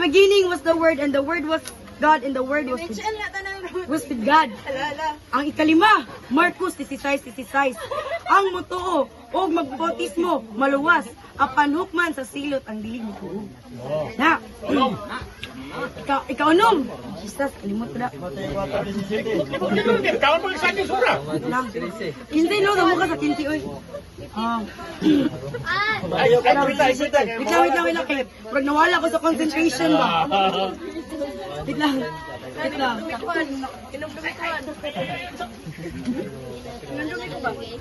beginning was the Word, and the Word was God, and the Word was with God. Ang ikalima, Marcos 16:16. Ang mutuo o magbautismo maluwas, apan hukman sa silot ang dilig mo tuo. Na. Ikaw nom. Jesus, kalimot ko na. Kaon mo sa akin sobra. Kinti no, damo ka sa kinti oy. Ayo ka kita. Wait lang. Pag nawala ko sa concentration ba? Wait lang.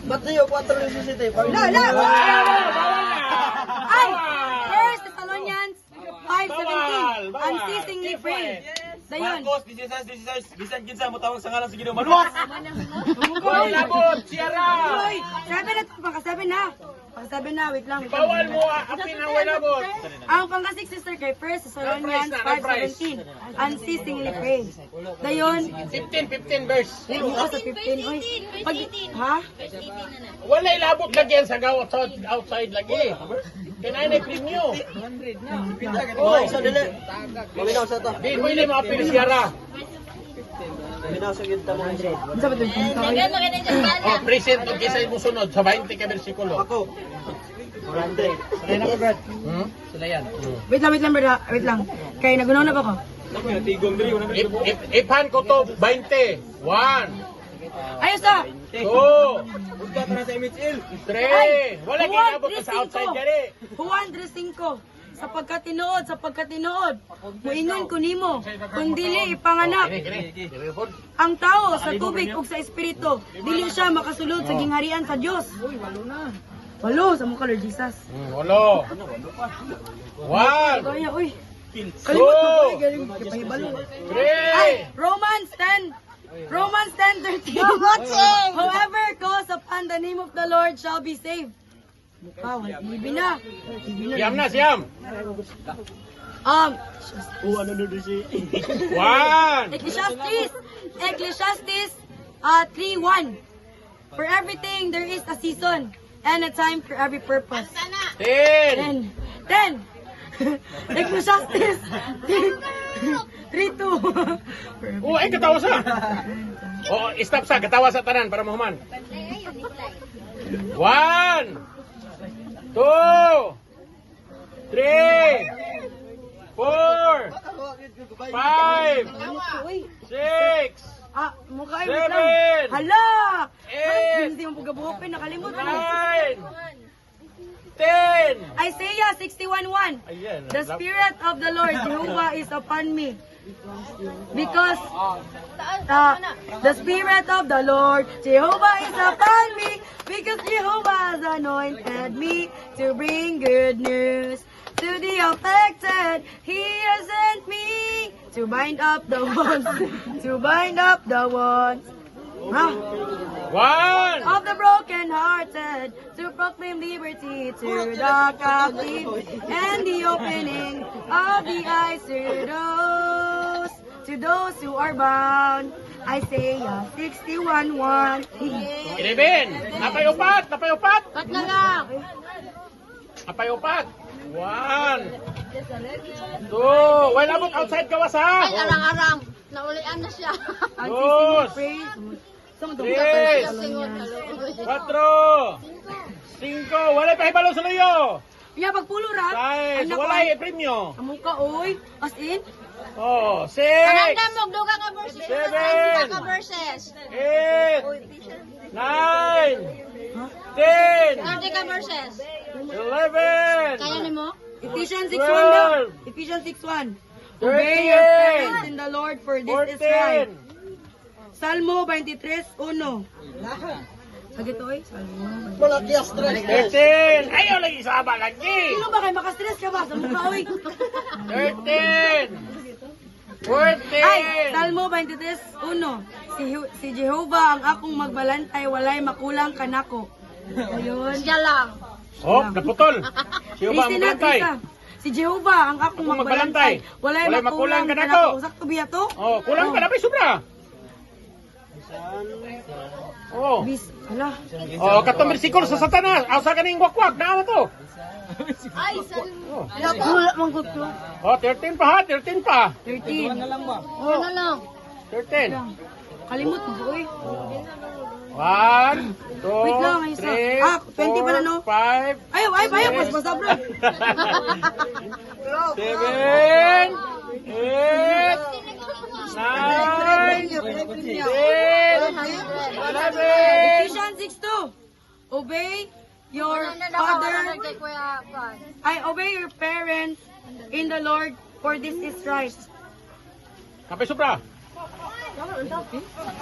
Ba't niyo 4 resuscite? Ay! First Thessalonians 5:17. Unceasingly pray. Dayon. Marcos 16:16. Bisan kinsa mo tawag sa ngalan sa Ginoo maluwas. Wala labot, siyara. Uy, 7 na to, pangka-7 na. Pangka-7 na, wait lang. Bawal mo apin ang wala labot. Ang pangka-6 sister kay 1 Thessalonians 5:17. Unceasingly pray. Dayon, 15 verse. hindi ko sa 15. Uy, pag, ha? Wala ilabot lagi sa gawa outside lagi. Kinain premium. Oh, isa dili. Maminaw sa to. Di mo ile mo apil siyara. Maminaw sa gid ta 100. Ano ba ito? Oh, present og kisa mo sunod sa 20 ka bersikulo. Ako. 100. Sila na ko, Brad. Sila yan. Wait lang. Kaya nagunaw na ba ko? Ipan ko to 20. 1. Ayos na! 2. Budka para sa MHL. 3. Wala ginabot ka sa outside gani. Juan 3:5. Sa pagkatinood, muingon ko nimo, kung dili ipanganak ang tao sa tubig ug sa espiritu, dili siya makasulod sa gingharian sa Dios. Walo sa mukha Lord Jesus. Walo. 1. Kaya, uy. Kalimot mo ko, galing kapahibalo. 3. Romans 10:13. Whoever calls upon the name of the Lord shall be saved. Libi na. Siyam na, siyam. Ano doon si? 1. Ecclesiastes 3:1. For everything there is a season and a time for every purpose. 10. 10. Ecclesiastes 3:2. Oh, ay katawa sa. Oh, stop sa, katawa sa tanan para mahuman. 1. 2. 3. 4. 5. 6. Mukha ay 7. Hala! Eight. Hindi mo pagkabuhopin, nakalimot mo. 9. 10. Isaiah 61:1. Ayan. The Spirit of the Lord Jehovah is upon me. Because the Spirit of the Lord Jehovah is upon me. Because Jehovah has anointed me to bring good news to the afflicted. He has sent me to bind up the ones. Huh? 1. Of the brokenhearted, to proclaim liberty to the captive, and the opening of the eyes to those who are bound. Isaiah 61:1. 11. Napay-upat. Kat na lang. Napay-upat. 1. 2. Wala abot outside gawas ha. Ay, arang-arang. Naulian na siya. Dos. Praise. 3. Singon, 4. 5. Wala pa ibalo sa luyo. Iya pagpulo ra. 6. Wala i-premyo. Amo ka oy. As in. Oh, 6. Kananda mo, duga ka verses. Seven. Duga ka verses. 8. 9. 10. 30 ka verses. 11. Kaya ni mo? Ephesians 6:1 daw. Ephesians 6:1. Obey your parents in the Lord, for this is right. 14. Salmo 23:1. Lagi to oy. Salmo. Mga kiyas stress. 13. Ayaw lagi sama lagi. Sino ba kay makastress ka ba sa mukha oy? 13. 14. Ay, Salmo 23:1. Si Jehovah ang akong magbalantay, walay makulang kanako. Ayun. Siya lang. Oh, naputol. Siya ba ang Listen na, magbantay? Trista. Si Jehovah ang akong Akong magbalantay, magbalantay. walay Walay makulang makulang kanako. kanako. Sakto biya to? Oh, kulang ka na pa sobra. Oh. Bis, hala. Oh, katong bersikulo sa Satanas. Asa kaning wakwak na to. Ay, Wala mong gusto. Oh, 13 pa ha, 13 pa. 13. Ano lang? 13. Kalimut mo, uy. 1, 2, Wait lang, ay isa. 3, 20 pala, no? 4, 5, Ayaw, mas masabra. 7, 8, 9, 10, 11. Ephesians 6:2. Obey your father. Kay Kuya Kwan. Obey your parents in the Lord, for this is right. Kapay sobra.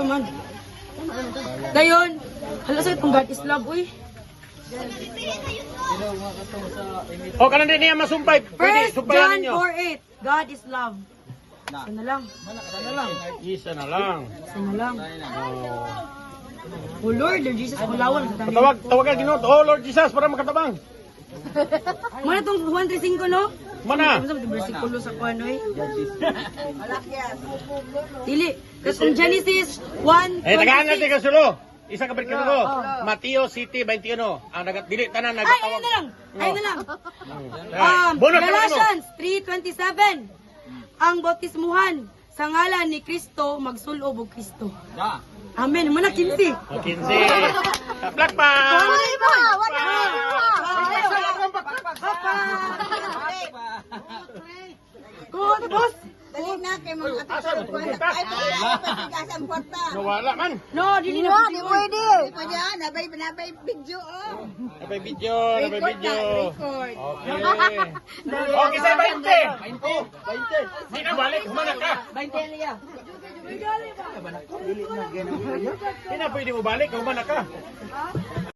Tuman. Dayon, hala sa itong God is love, uy. O, kanan din niya masumpay. Pwede, 1 sumpayan John ninyo. 4:8. God is love. Isa na lang. Isa na lang. Isa na lang. Oh Lord, Lord Jesus, kulawan sa tanin. Tawag ka ginoo. Oh, Lord Jesus, para makatabang. Mana itong 135, no? Mana? Ano sa versikulo sa kuwan, oy? Dili. Kasi kung Genesis 1:26. Tagahan natin ka sulo. Isa ka berkado. Mateo City 21. Ang dili tanan Ay, nagatawag. ayun na lang. Ayun na lang. Bonus ka na, Galatians 3:27. Ang bautismuhan sa ngalan ni Kristo magsulob og Kristo. Amen. Muna 15. 15. Black pa. Ay, ba? Wala. Kuha na, boss. Dali na kay mga Asa mo atas. ito? Ay, patigasan porta. Nawala man. No, dili na. Di pwede. Pwede ah, nabay video oh. Nabay video. Record na, record. Okay. Okay, sa 20. 20. Di na balik. Humana ka. 20 niya. Di na pwede mo balik. Humana ka.